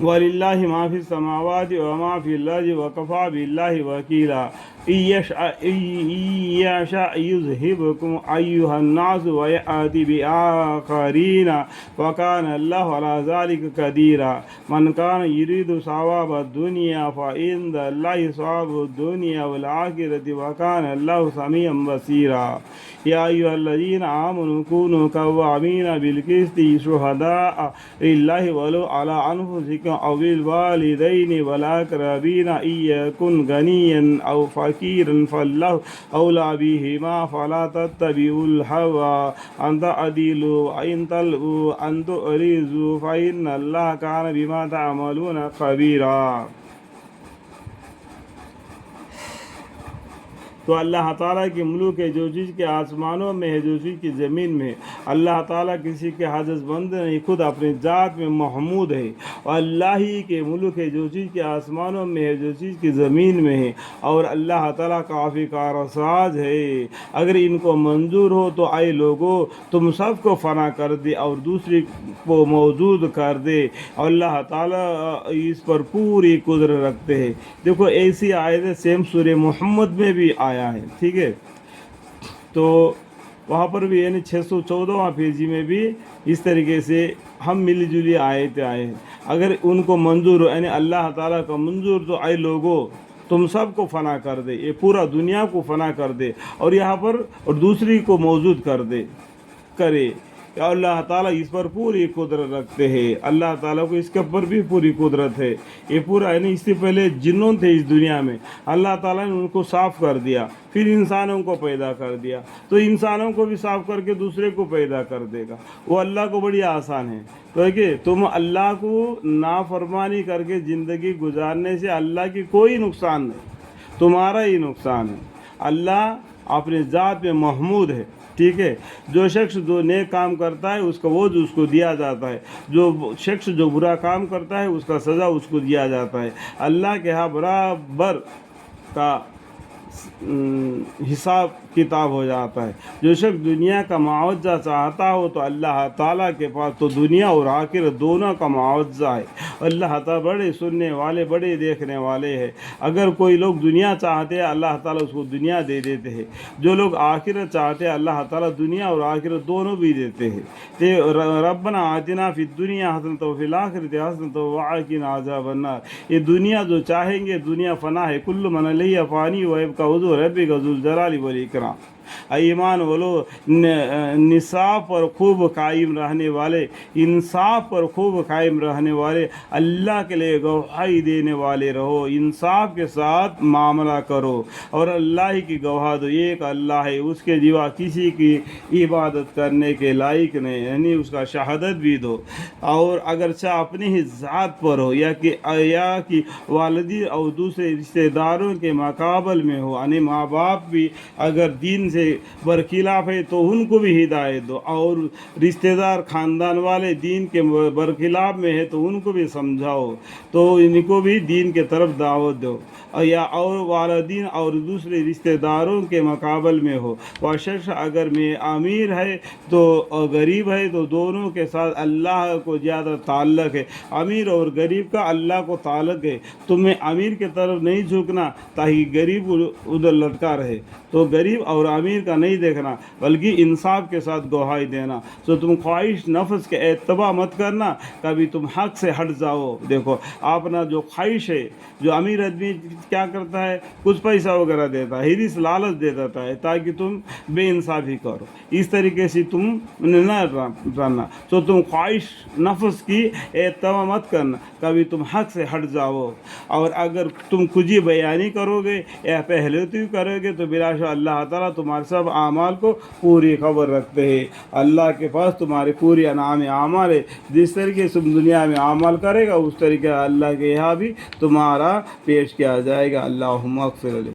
وَلِلَّهِ مَا فِي السَّمَاوَاتِ وَمَا فِي الْأَرْضِ وَكَفَى بِاللَّهِ وَكِيلًا إِن يَشَأْ يُذْهِبْكُمْ أَيُّهَا النَّاسُ وَيَأْتِ بِآخَرِينَ وَكَانَ اللَّهُ عَلَى ذَلِكَ قَدِيرًا مَنْ كَانَ يُرِيدُ ثَوَابَ الدُّنْيَا فَعِندَ اللَّهِ ثَوَابُ الدُّنْيَا وَالْآخِرَةِ وَكَانَ اللَّهُ سَمِيعًا بَصِيرًا يَا أَيُّهَا الَّذِينَ آمَنُوا كُونُوا قَوَّامِينَ بِالْقِسْطِ شُهَدَاءَ لِلَّهِ وَلَوْ عَلَى أَنفُسِكُمْ أَوِ الْوَالِدَيْنِ وَالْأَقْرَبِينَ إِن يَكُنْ غَنِيًّا أَوْ فَقِيرًا فَاللَّهُ أَوْلَىٰ بِهِمَا فَلَا تَتَّبِعُوا الْهَوَىٰ أَن تَعْدِلُوا وَإِن تَلْوُوا أَن تُعْرِضُوا فَإِنَّ اللَّهَ كَانَ بِمَا تَعْمَلُونَ خَبِيرًا۔ تو اللہ تعالیٰ کے ملک ہے، جو چیز کے آسمانوں میں ہے، جو چیز کی زمین میں ہے۔ اللہ تعالیٰ کسی کے حاجت مند نہیں، خود اپنی ذات میں محمود ہے، اور اللہ ہی کے ملک ہے، جو چیز کے آسمانوں میں ہے، جو چیز کی زمین میں ہے، اور اللہ تعالیٰ کافی کارساز ہے۔ اگر ان کو منظور ہو تو اے لوگوں، تم سب کو فنا کر دے اور دوسری کو موجود کر دے، اور اللہ تعالیٰ اس پر پوری قدرت رکھتے ہیں۔ دیکھو ایسی آیت سیم سورہ محمد میں بھی آیا ہے، ٹھیک ہے، تو وہاں پر بھی یعنی 614واں پیجی میں بھی اس طریقے سے ہم ملی جلی آیتیں آئے ہیں۔ اگر ان کو منظور ہو، یعنی اللہ تعالیٰ کا منظور، تو اے لوگوں تم سب کو فنا کر دے، یہ پورا دنیا کو فنا کر دے اور یہاں پر اور دوسری کو موجود کر دے کرے۔ یا اللہ تعالیٰ اس پر پوری قدرت رکھتے ہیں، اللہ تعالیٰ کو اس کے اوپر بھی پوری قدرت ہے۔ یہ پورا یعنی اس سے پہلے جنوں تھے اس دنیا میں، اللہ تعالیٰ نے ان کو صاف کر دیا، پھر انسانوں کو پیدا کر دیا، تو انسانوں کو بھی صاف کر کے دوسرے کو پیدا کر دے گا۔ وہ اللہ کو بڑی آسان ہے۔ تو ہے کہ تم اللہ کو نافرمانی کر کے زندگی گزارنے سے اللہ کی کوئی نقصان نہیں، تمہارا ہی نقصان ہے۔ اللہ اپنے ذات میں محمود ہے، ٹھیک ہے۔ جو شخص جو نیک کام کرتا ہے اس کا وہ اس کو دیا جاتا ہے، جو شخص جو برا کام کرتا ہے اس کا سزا اس کو دیا جاتا ہے۔ اللہ کے ہاں برابر کا حساب کتاب ہو جاتا ہے۔ جو شخص دنیا کا معاوضہ چاہتا ہو تو اللہ تعالیٰ کے پاس تو دنیا اور آخرت دونوں کا معاوضہ ہے۔ اللہ تعالیٰ بڑے سننے والے، بڑے دیکھنے والے ہیں۔ اگر کوئی لوگ دنیا چاہتے ہیں اللہ تعالیٰ اس کو دنیا دے دیتے ہیں، جو لوگ آخرت چاہتے ہیں اللہ تعالیٰ دنیا اور آخرت دونوں بھی دیتے ہیں۔ ربنا آتنا فی الدنیا حسنۃ وفی الآخرۃ حسنۃ وقنا عذاب النار۔ یہ دنیا جو چاہیں گے، دنیا فنا ہے، کل من علیہ فانی ویبقی وجہ ربک ذو الجلال والاکرام۔ ایمان والو، نصاب پر خوب قائم رہنے والے، انصاف پر خوب قائم رہنے والے، اللہ کے لیے گواہی دینے والے رہو، انصاف کے ساتھ معاملہ کرو، اور اللہ کی گواہ دو، ایک اللہ ہے، اس کے سوا کسی کی عبادت کرنے کے لائق نہیں، یعنی اس کا شہادت بھی دو۔ اور اگرچہ اپنی ہی ذات پر ہو یا کہ والدین اور دوسرے رشتہ داروں کے مقابل میں ہو، یعنی ماں باپ بھی اگر دین سے برخلاف ہے تو ان کو بھی ہدایت دو، اور رشتہ دار خاندان والے دین کے برخلاف میں ہے تو ان کو بھی سمجھاؤ، تو ان کو بھی دین کے طرف دعوت دو۔ یا اور والدین اور دوسرے رشتہ داروں کے مقابل میں ہو، وہ شخص اگر میں امیر ہے تو غریب ہے تو دونوں کے ساتھ اللہ کو زیادہ تعلق ہے، امیر اور غریب کا اللہ کو تعلق ہے۔ تمہیں امیر کی طرف نہیں جھکنا تاکہ غریب ادھر لٹکا رہے، تو غریب اور امیر کا نہیں دیکھنا بلکہ انصاف کے ساتھ گواہی دینا۔ تو تم خواہش نفس کے اتباع مت کرنا، کبھی تم حق سے ہٹ جاؤ۔ دیکھو اپنا جو خواہش ہے، جو امیر آدمی کیا کرتا ہے، کچھ پیسہ وغیرہ دیتا ہے، ہرس لالچ دے دیتا ہے تاکہ تم بے انصافی کرو، اس طریقے سے تم نہ رہنا۔ تو تم خواہش نفس کی اتباع مت کرنا، کبھی تم حق سے ہٹ جاؤ، اور اگر تم خود ہی بیانی کرو گے یا پہلے تو کرو گے تو بلا شک اللہ تعالیٰ تمہارے سب اعمال کو پوری خبر رکھتے ہیں۔ اللہ کے پاس تمہاری پوری انعام اعمال ہے، جس طریقے سے تم دنیا میں عمل کرے گا اس طریقے اللہ کے یہاں بھی تمہارا پیش کیا جائے گا۔ اللہم اغفر لنا۔